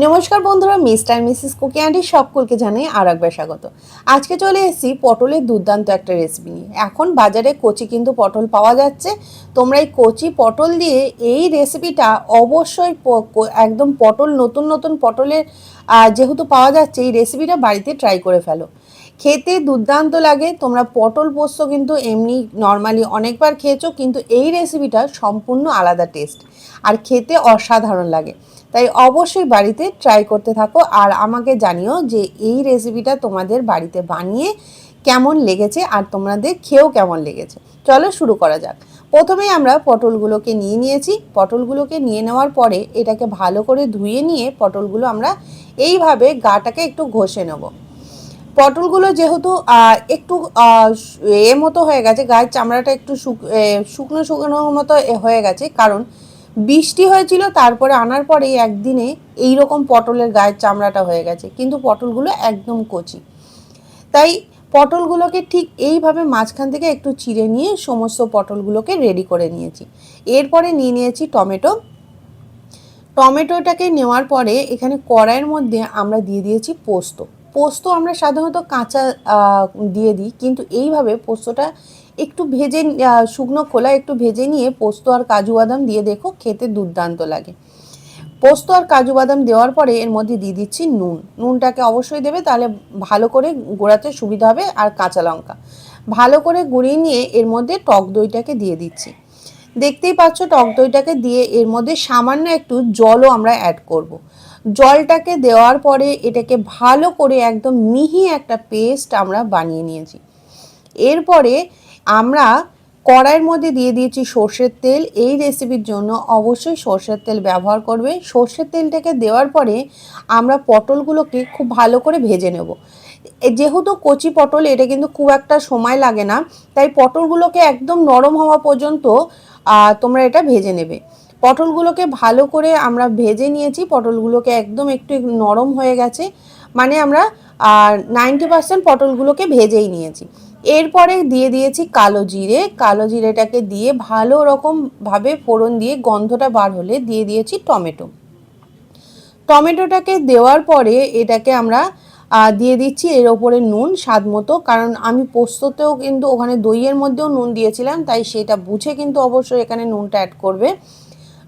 নমস্কার বন্ধুরা, mister Mrs cookie aunty সকলকে জানাই আর একবার স্বাগত। আজকে চলে এসেছি পটলের দুর্দান্ত একটা রেসিপি নিয়ে। এখন বাজারে কচি কিন্তু পটল পাওয়া যাচ্ছে। তোমরা এই কচি পটল দিয়ে এই রেসিপিটা অবশ্যই একদম পটল নতুন নতুন পটলের যেহেতু পাওয়া যাচ্ছে, এই রেসিপিটা বাড়িতে ট্রাই করে ফেলো। খেতে দুর্দান্ত লাগে। তোমরা পটল পোস্ত কিন্তু এমনি নর্মালি অনেকবার খেয়েছো, কিন্তু এই রেসিপিটা সম্পূর্ণ আলাদা টেস্ট আর খেতে অসাধারণ লাগে। তাই অবশ্যই বাড়িতে ট্রাই করতে থাকো আর আমাকে জানিও যে এই রেসিপিটা তোমাদের বাড়িতে বানিয়ে কেমন লেগেছে আর তোমাদের খেয়েও কেমন লেগেছে। চলো শুরু করা যাক। প্রথমেই আমরা পটলগুলোকে নিয়েছি। পটলগুলোকে নিয়ে নেওয়ার পরে এটাকে ভালো করে ধুয়ে নিয়ে পটলগুলো আমরা এইভাবে গাটাকে একটু ঘষে নেব। পটলগুলো যেহেতু একটু মতো হয়ে গেছে, গায়ের চামড়াটা একটু শুকনো শুকনোর মতো হয়ে গেছে, কারণ বৃষ্টি হয়েছিল, তারপরে আনার পরেই একদিনে এই রকম পটলের গায়ের চামড়াটা হয়ে গেছে, কিন্তু পটলগুলো একদম কচি। তাই পটলগুলোকে ঠিক এইভাবে মাঝখান থেকে একটু চিড়ে নিয়ে সমস্ত পটলগুলোকে রেডি করে নিয়েছি। এরপরে নিয়েছি টমেটো। টমেটোটাকে নেওয়ার পরে এখানে কড়াইয়ের মধ্যে আমরা দিয়ে দিয়েছি পোস্ত। পোস্ত আমরা সাধারণত কাঁচা দিয়ে দিই, কিন্তু এইভাবে পোস্তটা একটু ভেজে শুকনো খোলা একটু ভেজে নিয়ে পোস্ত আর কাজু বাদাম দিয়ে দেখো, খেতে দুর্দান্ত লাগে। পোস্ত আর কাজু বাদাম দেওয়ার পরে এর মধ্যে দিয়ে দিচ্ছি নুনটাকে অবশ্যই দেবে, তাহলে ভালো করে গোড়াতে সুবিধা হবে। আর কাঁচা লঙ্কা ভালো করে গুঁড়িয়ে নিয়ে এর মধ্যে টক দইটাকে দিয়ে দিচ্ছি। দেখতেই পাচ্ছ, টক দইটাকে দিয়ে এর মধ্যে সামান্য একটু জলও আমরা অ্যাড করব। জলটাকে দেওয়ার পরে এটাকে ভালো করে একদম মিহি একটা পেস্ট আমরা বানিয়ে নিয়েছি। এরপরে আমরা কড়াইয়ের মধ্যে দিয়ে দিয়েছি সর্ষের তেল। এই রেসিপির জন্য অবশ্যই সর্ষের তেল ব্যবহার করবে। সর্ষের তেলটাকে দেওয়ার পরে আমরা পটলগুলোকে খুব ভালো করে ভেজে নেব। যেহেতু কচি পটল, এটা কিন্তু খুব একটা সময় লাগে না, তাই পটলগুলোকে একদম নরম হওয়া পর্যন্ত তোমরা এটা ভেজে নেবে। পটলগুলোকে ভালো করে আমরা ভেজে নিয়েছি। পটলগুলোকে একদম একটু নরম হয়ে গেছে, মানে আমরা 90% পটলগুলোকে ভেজেই নিয়েছি। এরপরে দিয়ে দিয়েছি কালো জিরে। কালো জিরেটাকে দিয়ে ভালো রকমভাবে ফোড়ন দিয়ে গন্ধটা বার হলে দিয়ে দিয়েছি টমেটো। টমেটোটাকে দেওয়ার পরে এটাকে আমরা দিয়ে দিচ্ছি এর ওপরে নুন স্বাদ মতো, কারণ আমি পোস্ততেও কিন্তু ওখানে দইয়ের মধ্যেও নুন দিয়েছিলাম, তাই সেটা বুঝে কিন্তু অবশ্যই এখানে নুনটা অ্যাড করবে।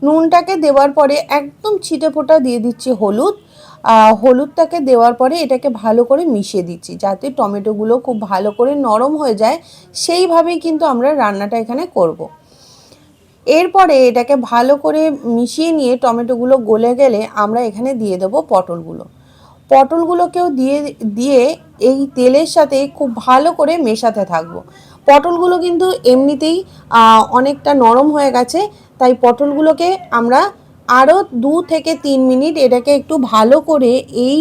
নুনটাকে দেওয়ার পরে একদম ছিটে ফোঁটা দিয়ে দিচ্ছি হলুদ। হলুদটাকে দেওয়ার পরে এটাকে ভালো করে মিশিয়ে দিচ্ছি, যাতে টমেটোগুলো খুব ভালো করে নরম হয়ে যায়। সেইভাবেই কিন্তু আমরা রান্নাটা এখানে করব। এরপরে এটাকে ভালো করে মিশিয়ে নিয়ে টমেটোগুলো গলে গেলে আমরা এখানে দিয়ে দেবো পটলগুলো। পটলগুলোকেও দিয়ে দিয়ে এই তেলের সাথে খুব ভালো করে মেশাতে থাকবো। পটলগুলো কিন্তু এমনিতেই অনেকটা নরম হয়ে গেছে, তাই পটলগুলোকে আমরা আরও 2 থেকে 3 মিনিট এটাকে একটু ভালো করে এই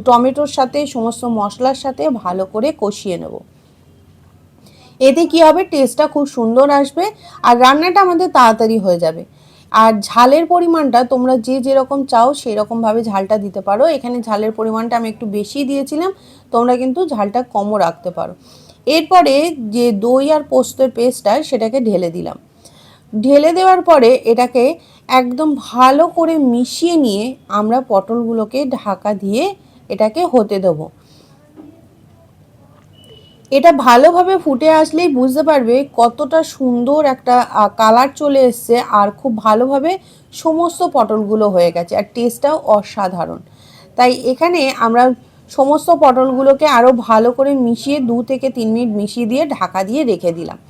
টমেটোর সাথে সমস্ত মশলার সাথে ভালো করে কষিয়ে নেব। এতে কি হবে, টেস্টটা খুব সুন্দর আসবে আর রান্নাটা আমাদের তাড়াতাড়ি হয়ে যাবে। আর ঝালের পরিমাণটা তোমরা যে যেরকম চাও সেই রকমভাবে ঝালটা দিতে পারো। এখানে ঝালের পরিমাণটা আমি একটু বেশি দিয়েছিলাম, তোমরা কিন্তু ঝালটা কমও রাখতে পারো। এরপরে যে দই আর পোস্তের পেস্টটা সেটাকে ঢেলে দিলাম। ঢেলে দেওয়ার পরে এটাকে একদম ভালো করে মিশিয়ে নিয়ে আমরা পটলগুলোকে ঢাকা দিয়ে এটাকে হতে দেবো। এটা ভালোভাবে ফুটে আসলেই বুঝতে পারবে কতটা সুন্দর একটা কালার চলে এসছে আর খুব ভালোভাবে সমস্ত পটলগুলো হয়ে গেছে আর টেস্টটাও অসাধারণ। তাই এখানে আমরা সমস্ত পটলগুলোকে আরও ভালো করে মিশিয়ে 2 থেকে 3 মিনিট মিশিয়ে দিয়ে ঢাকা দিয়ে রেখে দিলাম।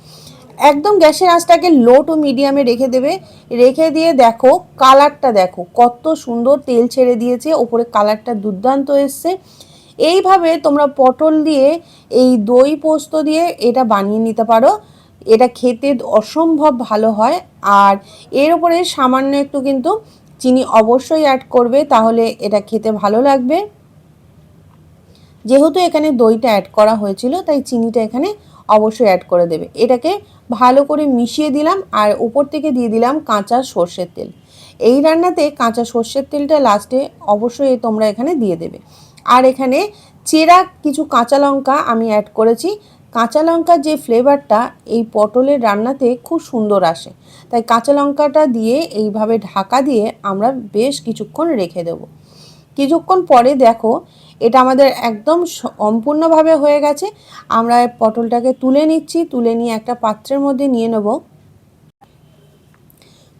একদম গ্যাসের আঁচটাকে লো টু মিডিয়ামে রেখে দেবে। রেখে দিয়ে দেখো কালারটা, দেখো কত সুন্দর তেল ছেড়ে দিয়েছে, ওপরে কালারটা দুর্দান্ত এসছে। এইভাবে তোমরা পটল দিয়ে এই দই পোস্ত দিয়ে এটা বানিয়ে নিতে পারো। এটা খেতে অসম্ভব ভালো হয়। আর এর উপরে সামান্য একটু কিন্তু চিনি অবশ্যই অ্যাড করবে, তাহলে এটা খেতে ভালো লাগবে। যেহেতু এখানে দইটা অ্যাড করা হয়েছিল, তাই চিনিটা এখানে অবশ্যই অ্যাড করে দেবে। এটাকে ভালো করে মিশিয়ে দিলাম আর উপর থেকে দিয়ে দিলাম কাঁচা সর্ষের তেল। এই রান্নাতে কাঁচা সর্ষের তেলটা লাস্টে অবশ্যই তোমরা এখানে দিয়ে দেবে। আর এখানে চেরা কিছু কাঁচা লঙ্কা আমি অ্যাড করেছি। কাঁচা লঙ্কার যে ফ্লেভারটা এই পটলের রান্নাতে খুব সুন্দর আসে, তাই কাঁচা লঙ্কাটা দিয়ে এইভাবে ঢাকা দিয়ে আমরা বেশ কিছুক্ষণ রেখে দেবো। কিছুক্ষণ পরে দেখো এটা আমাদের একদম সম্পূর্ণভাবে হয়ে গেছে। আমরা পটলটাকে তুলে নিচ্ছি, তুলে নিয়ে একটা পাত্রের মধ্যে নিয়ে নেব।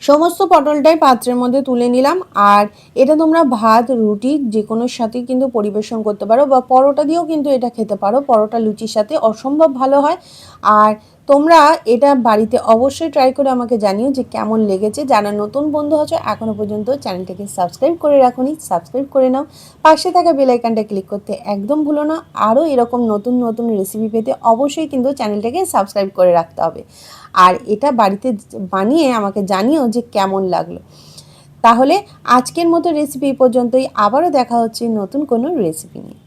সমস্ত পটলটাই পাত্রের মধ্যে তুলে নিলাম। আর এটা তোমরা ভাত, রুটি যে কোনোর সাথেই কিন্তু পরিবেশন করতে পারো, বা পরোটা দিয়েও কিন্তু এটা খেতে পারো। পরোটা লুচির সাথে অসম্ভব ভালো হয়। আর তোমরা এটা বাড়িতে অবশ্যই ট্রাই করে আমাকে জানিও যে কেমন লেগেছে। যারা নতুন বন্ধু আছো এখনও পর্যন্ত চ্যানেলটাকে সাবস্ক্রাইব করে রাখোনি, সাবস্ক্রাইব করে নাও। পাশে থাকা বেল আইকনটা ক্লিক করতে একদম ভুলো না। আরও এরকম নতুন নতুন রেসিপি পেতে অবশ্যই কিন্তু চ্যানেলটাকে সাবস্ক্রাইব করে রাখতে হবে। আর এটা বাড়িতে বানিয়ে আমাকে জানিও যে কেমন লাগলো। তাহলে আজকের মতো রেসিপি এই পর্যন্তই। আবারও দেখা হচ্ছে নতুন কোনো রেসিপি নিয়ে।